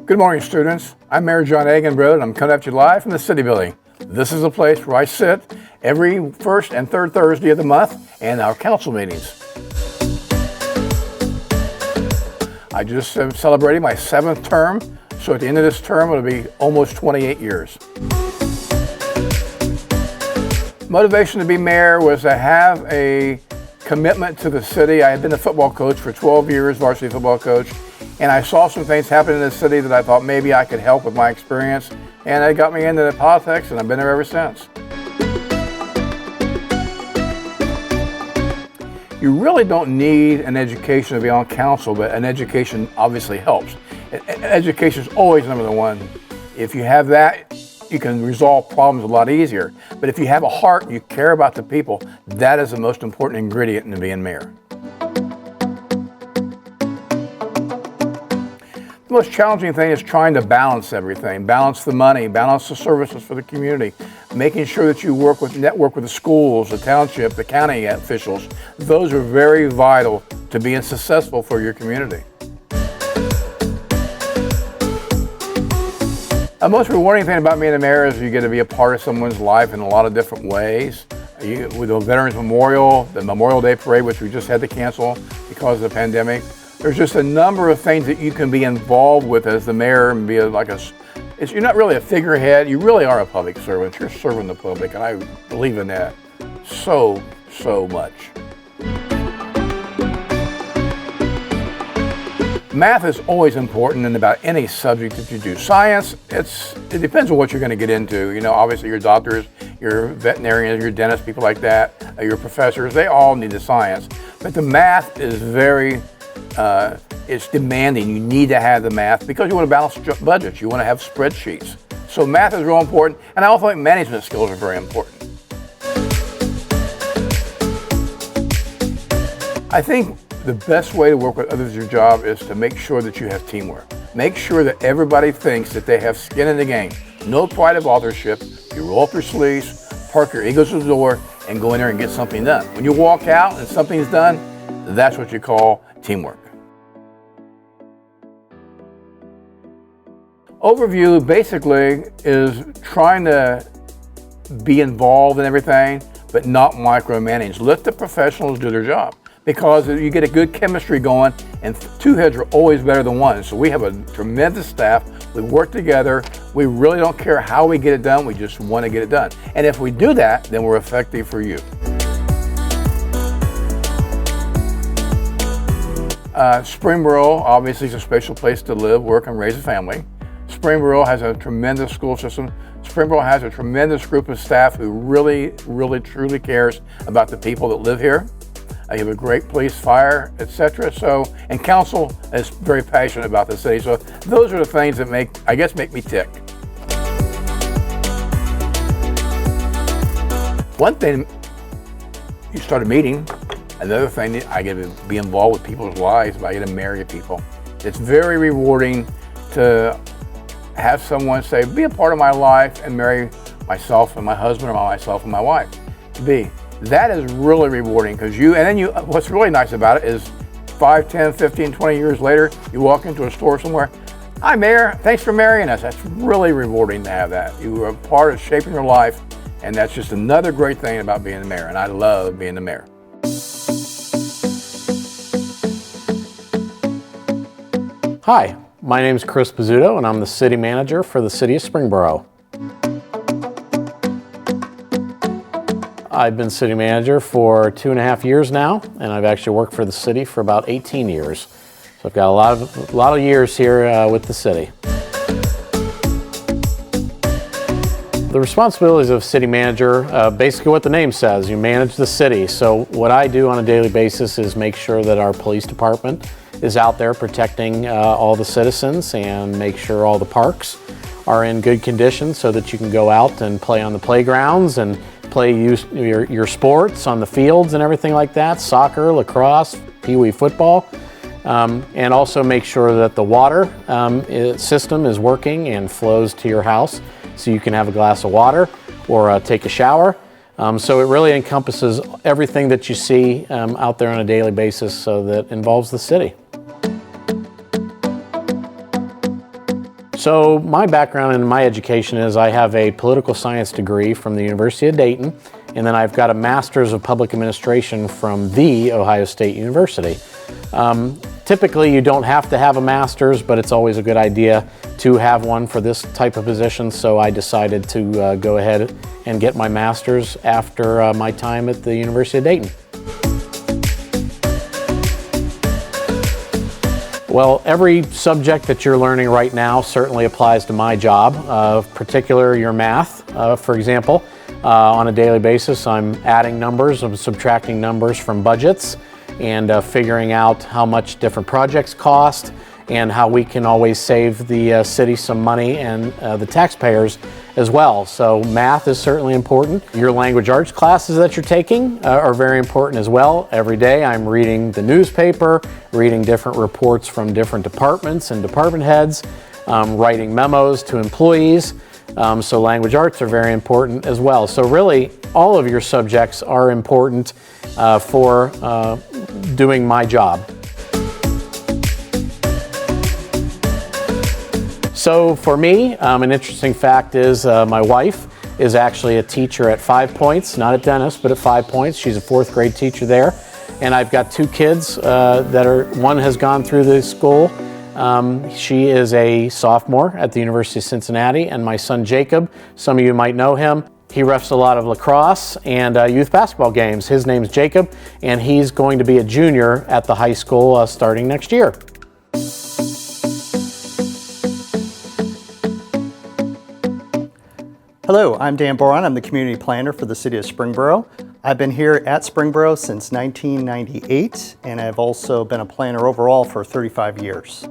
Good morning, students. I'm Mayor John Agenbrode, and I'm coming at you live from the City Building. This is the place where I sit every first and third Thursday of the month and our council meetings. I just am celebrating my 7th term, so at the end of this term, it'll be almost 28 years. Motivation to be mayor was to have a commitment to the city. I had been a football coach for 12 years, varsity football coach, and I saw some things happen in the city that I thought maybe I could help with my experience, and it got me into the politics, and I've been there ever since. You really don't need an education to be on council, but an education obviously helps. Education is always number one. If you have that, you can resolve problems a lot easier. But if you have a heart, you care about the people, that is the most important ingredient in being mayor. The most challenging thing is trying to balance everything, balance the money, balance the services for the community, making sure that you network with the schools, the township, the county officials. Those are very vital to being successful for your community. The most rewarding thing about being a mayor is you get to be a part of someone's life in a lot of different ways. With the Veterans Memorial, the Memorial Day Parade, which we just had to cancel because of the pandemic, there's just a number of things that you can be involved with as the mayor and be you're not really a figurehead, you really are a public servant. You're serving the public, and I believe in that so much. Math is always important in about any subject that you do. Science, it depends on what you're going to get into. You know, obviously your doctors, your veterinarians, your dentists, people like that, your professors, they all need the science. But the math is it's demanding. You need to have the math because you want to balance budgets. You want to have spreadsheets. So math is real important, and I also think management skills are very important. I think the best way to work with others in your job is to make sure that you have teamwork. Make sure that everybody thinks that they have skin in the game. No pride of authorship. You roll up your sleeves, park your egos at the door, and go in there and get something done. When you walk out and something's done, that's what you call teamwork. Overview basically is trying to be involved in everything, but not micromanage. Let the professionals do their job, because you get a good chemistry going, and two heads are always better than one. So we have a tremendous staff. We work together. We really don't care how we get it done. We just want to get it done. And if we do that, then we're effective for you. Springboro obviously is a special place to live, work, and raise a family. Springboro has a tremendous school system. Springboro has a tremendous group of staff who really, truly cares about the people that live here. You have a great police, fire, etc. And council is very passionate about the city. So those are the things that make me tick. One thing, you start a meeting. Another thing, I get to be involved with people's lives. I get to marry people. It's very rewarding to have someone say, be a part of my life and marry myself and my husband, or myself and my wife. That is really rewarding, because what's really nice about it is 5, 10, 15, 20 years later, you walk into a store somewhere, hi Mayor, thanks for marrying us. That's really rewarding to have that. You are a part of shaping your life, and that's just another great thing about being the mayor, and I love being the mayor. Hi, my name is Chris Pizzuto, and I'm the city manager for the city of Springboro. I've been city manager for 2.5 years now, and I've actually worked for the city for about 18 years. So I've got a lot of years here with the city. The responsibilities of city manager, basically what the name says, you manage the city. So what I do on a daily basis is make sure that our police department is out there protecting all the citizens, and make sure all the parks are in good condition so that you can go out and play on the playgrounds and play your sports on the fields and everything like that, soccer, lacrosse, pee-wee football, and also make sure that the water system is working and flows to your house so you can have a glass of water or take a shower. So it really encompasses everything that you see out there on a daily basis that involves the city. So my background and my education is I have a political science degree from the University of Dayton, and then I've got a master's of public administration from the Ohio State University. Typically you don't have to have a master's, but it's always a good idea to have one for this type of position, so I decided to go ahead and get my master's after my time at the University of Dayton. Well, every subject that you're learning right now certainly applies to my job, particularly your math, for example. On a daily basis, I'm adding numbers, I'm subtracting numbers from budgets, and figuring out how much different projects cost and how we can always save the city some money and the taxpayers as well. So math is certainly important. Your language arts classes that you're taking are very important as well. Every day I'm reading the newspaper, reading different reports from different departments and department heads, writing memos to employees. So language arts are very important as well. So really all of your subjects are important for doing my job. So for me, an interesting fact is my wife is actually a teacher at 5 Points, not at Dennis, but at 5 Points. She's a 4th grade teacher there. And I've got 2 kids one has gone through the school. She is a sophomore at the University of Cincinnati, and my son Jacob, some of you might know him. He refs a lot of lacrosse and youth basketball games. His name's Jacob, and he's going to be a junior at the high school starting next year. Hello, I'm Dan Boron. I'm the community planner for the city of Springboro. I've been here at Springboro since 1998, and I've also been a planner overall for 35 years.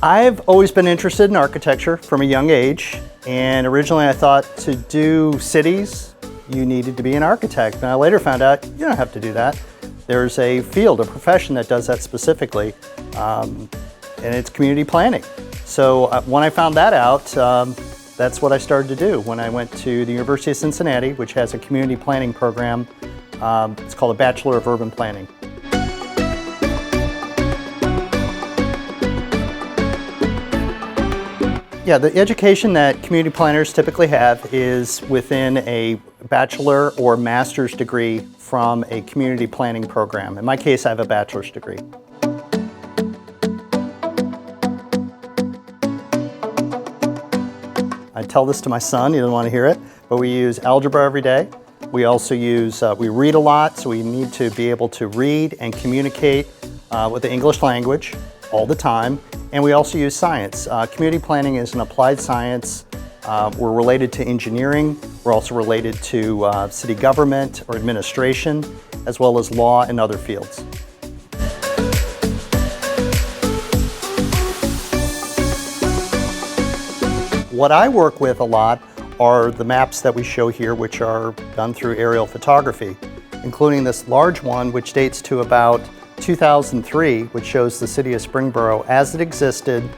I've always been interested in architecture from a young age, and originally I thought to do cities, you needed to be an architect. And I later found out you don't have to do that. There's a field, a profession that does that specifically. And it's community planning. So when I found that out, that's what I started to do when I went to the University of Cincinnati, which has a community planning program. It's called a Bachelor of Urban Planning. Yeah, the education that community planners typically have is within a bachelor or master's degree from a community planning program. In my case, I have a bachelor's degree. I tell this to my son, he doesn't want to hear it, but we use algebra every day. We also use, we read a lot, so we need to be able to read and communicate with the English language all the time. And we also use science. Community planning is an applied science. We're related to engineering. We're also related to city government or administration, as well as law and other fields. What I work with a lot are the maps that we show here, which are done through aerial photography, including this large one, which dates to about 2003, which shows the city of Springboro as it existed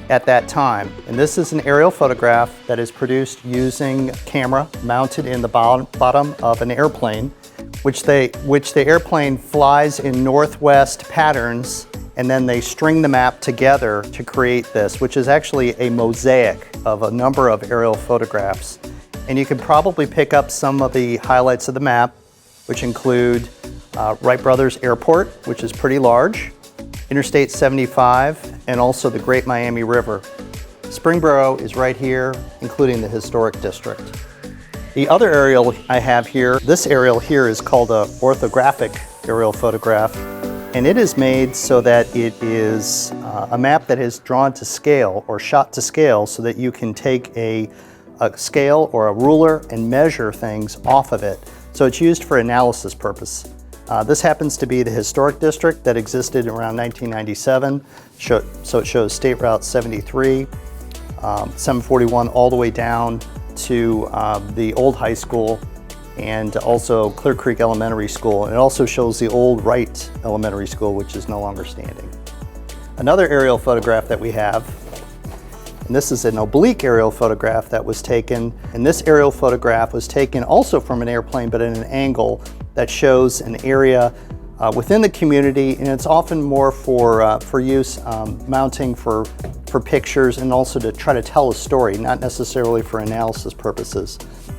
at that time. And this is an aerial photograph that is produced using a camera mounted in the bottom of an airplane, which the airplane flies in northwest patterns, and then they string the map together to create this, which is actually a mosaic of a number of aerial photographs. And you can probably pick up some of the highlights of the map, which include Wright Brothers Airport, which is pretty large, Interstate 75, and also the Great Miami River. Springboro is right here, including the historic district. The other aerial I have here, this aerial here is called an orthographic aerial photograph. And it is made so that it is a map that is drawn to scale or shot to scale so that you can take a scale or a ruler and measure things off of it. So it's used for analysis purpose. This happens to be the historic district that existed around 1997. So it shows State Route 73, 741 all the way down to the old high school, and also Clear Creek Elementary School. And it also shows the old Wright Elementary School, which is no longer standing. Another aerial photograph that we have, and this is an oblique aerial photograph that was taken, and this aerial photograph was taken also from an airplane, but at an angle that shows an area within the community, and it's often more for use mounting for pictures and also to try to tell a story, not necessarily for analysis purposes.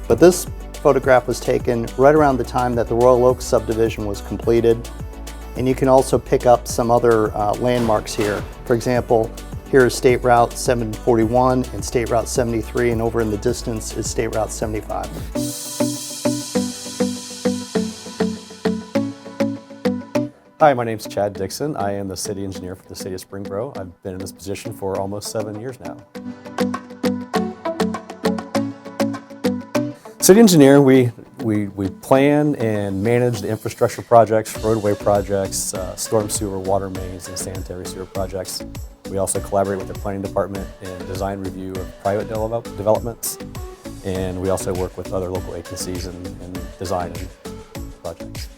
But this photograph was taken right around the time that the Royal Oak subdivision was completed, and you can also pick up some other landmarks here. For example, here is State Route 741 and State Route 73, and over in the distance is State Route 75. Hi, my name's Chad Dixon. I am the city engineer for the city of Springboro. I've been in this position for almost 7 years now. City engineer, we plan and manage the infrastructure projects, roadway projects, storm sewer, water mains, and sanitary sewer projects. We also collaborate with the planning department in design review of private developments, and we also work with other local agencies in designing projects.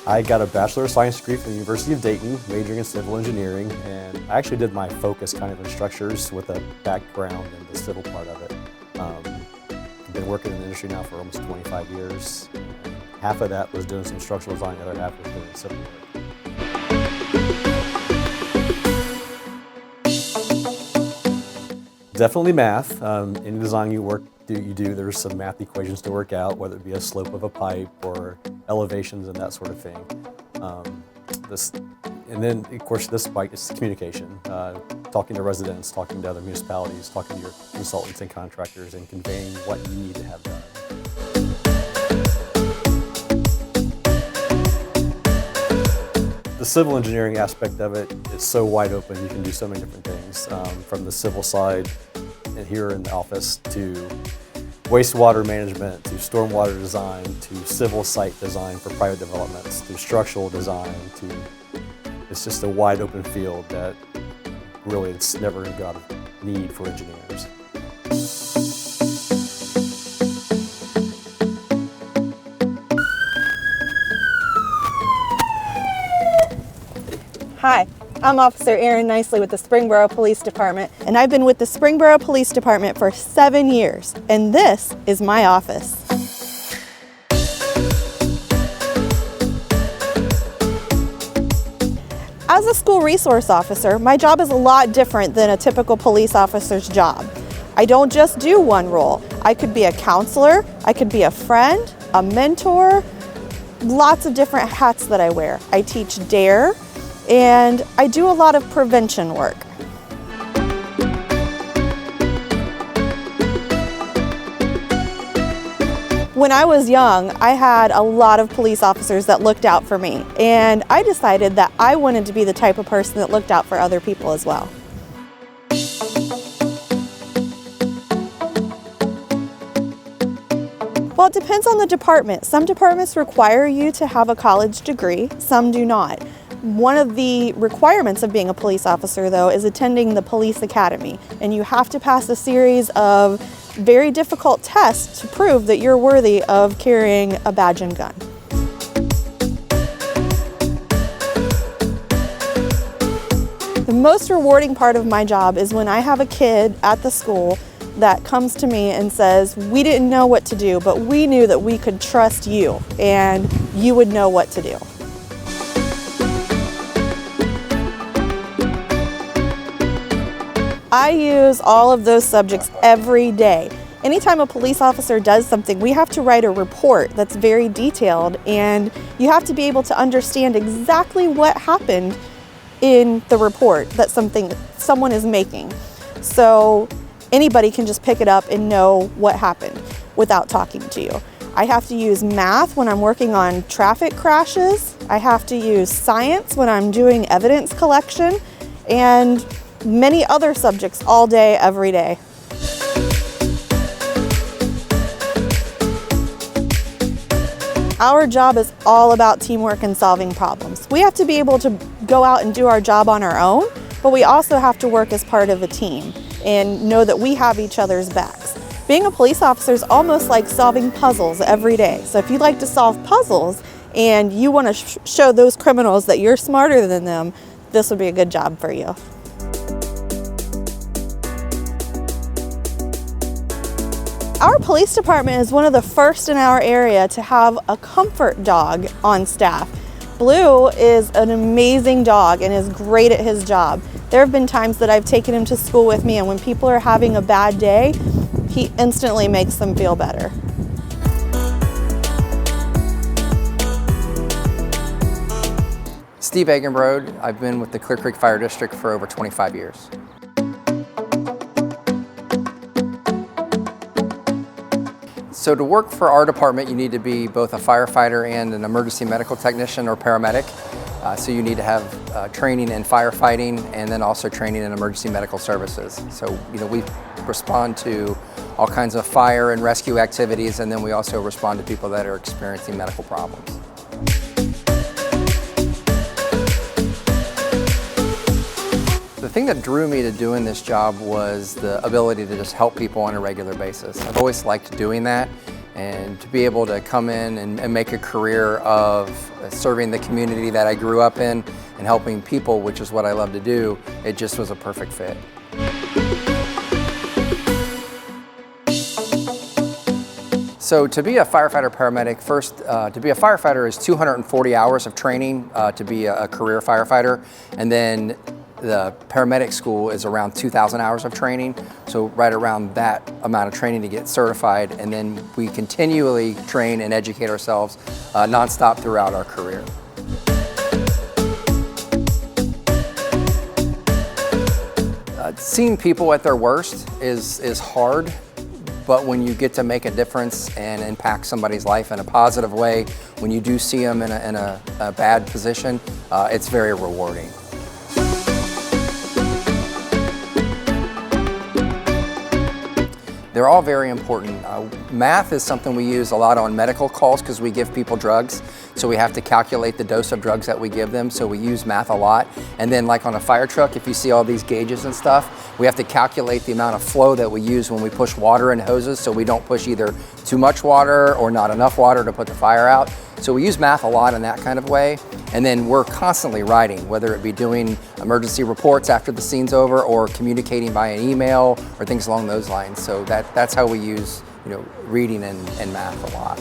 I got a Bachelor of Science degree from the University of Dayton, majoring in civil engineering, and I actually did my focus kind of in structures with a background in the civil part of it. I've been working in the industry now for almost 25 years. Half of that was doing some structural design, the other half was doing civil work. Definitely math. Any design you do, there's some math equations to work out, whether it be a slope of a pipe or elevations and that sort of thing. And then, of course, this bite is communication. Talking to residents, talking to other municipalities, talking to your consultants and contractors, and conveying what you need to have done. The civil engineering aspect of it is so wide open. You can do so many different things, from the civil side here in the office to wastewater management, to stormwater design, to civil site design for private developments, to structural design, it's just a wide open field that really it's never got a need for engineers. Hi, I'm Officer Erin Nicely with the Springboro Police Department, and I've been with the Springboro Police Department for 7 years, and this is my office. As a school resource officer, my job is a lot different than a typical police officer's job. I don't just do one role. I could be a counselor, I could be a friend, a mentor, lots of different hats that I wear. I teach DARE, and I do a lot of prevention work. When I was young, I had a lot of police officers that looked out for me, and I decided that I wanted to be the type of person that looked out for other people as well. Well, it depends on the department. Some departments require you to have a college degree, some do not. One of the requirements of being a police officer, though, is attending the police academy, and you have to pass a series of very difficult tests to prove that you're worthy of carrying a badge and gun. The most rewarding part of my job is when I have a kid at the school that comes to me and says, "We didn't know what to do, but we knew that we could trust you and you would know what to do." I use all of those subjects every day. Anytime a police officer does something, we have to write a report that's very detailed, and you have to be able to understand exactly what happened in the report that someone is making. So anybody can just pick it up and know what happened without talking to you. I have to use math when I'm working on traffic crashes. I have to use science when I'm doing evidence collection, and many other subjects all day, every day. Our job is all about teamwork and solving problems. We have to be able to go out and do our job on our own, but we also have to work as part of a team and know that we have each other's backs. Being a police officer is almost like solving puzzles every day. So if you like to solve puzzles and you want to show those criminals that you're smarter than them, this would be a good job for you. Our police department is one of the first in our area to have a comfort dog on staff. Blue is an amazing dog and is great at his job. There have been times that I've taken him to school with me, and when people are having a bad day, he instantly makes them feel better. Steve Eggenbrode. I've been with the Clear Creek Fire District for over 25 years. So to work for our department, you need to be both a firefighter and an emergency medical technician or paramedic. So you need to have training in firefighting and then also training in emergency medical services. So we respond to all kinds of fire and rescue activities, and then we also respond to people that are experiencing medical problems. The thing that drew me to doing this job was the ability to just help people on a regular basis. I've always liked doing that, and to be able to come in and make a career of serving the community that I grew up in and helping people, which is what I love to do, it just was a perfect fit. So to be a firefighter paramedic, first, to be a firefighter is 240 hours of training to be a career firefighter, and then the paramedic school is around 2,000 hours of training, so right around that amount of training to get certified, and then we continually train and educate ourselves nonstop throughout our career. Seeing people at their worst is hard, but when you get to make a difference and impact somebody's life in a positive way, when you do see them in a bad position, it's very rewarding. They're all very important. Math is something we use a lot on medical calls because we give people drugs. So we have to calculate the dose of drugs that we give them. So we use math a lot. And then like on a fire truck, if you see all these gauges and stuff, we have to calculate the amount of flow that we use when we push water in hoses, so we don't push either too much water or not enough water to put the fire out. So we use math a lot in that kind of way. And then we're constantly writing, whether it be doing emergency reports after the scene's over or communicating by an email or things along those lines. So that's how we use reading and math a lot.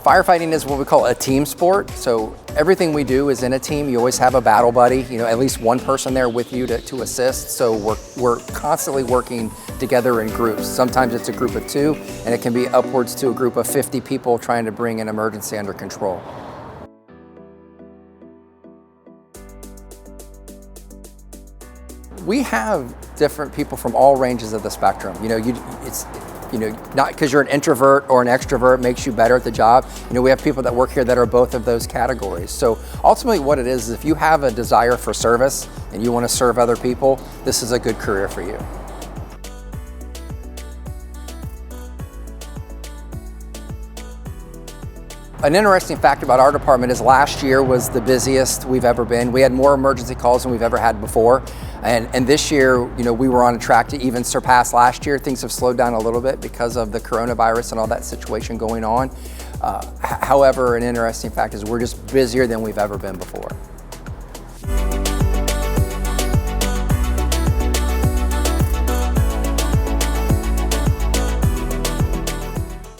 Firefighting is what we call a team sport. So everything we do is in a team. You always have a battle buddy, at least one person there with you to assist. So we're constantly working together in groups. Sometimes it's a group of 2, and it can be upwards to a group of 50 people trying to bring an emergency under control. We have different people from all ranges of the spectrum. Not because you're an introvert or an extrovert makes you better at the job. We have people that work here that are both of those categories. So ultimately what it is if you have a desire for service and you want to serve other people, this is a good career for you. An interesting fact about our department is last year was the busiest we've ever been. We had more emergency calls than we've ever had before. And this year, we were on a track to even surpass last year. Things have slowed down a little bit because of the coronavirus and all that situation going on. However, an interesting fact is we're just busier than we've ever been before.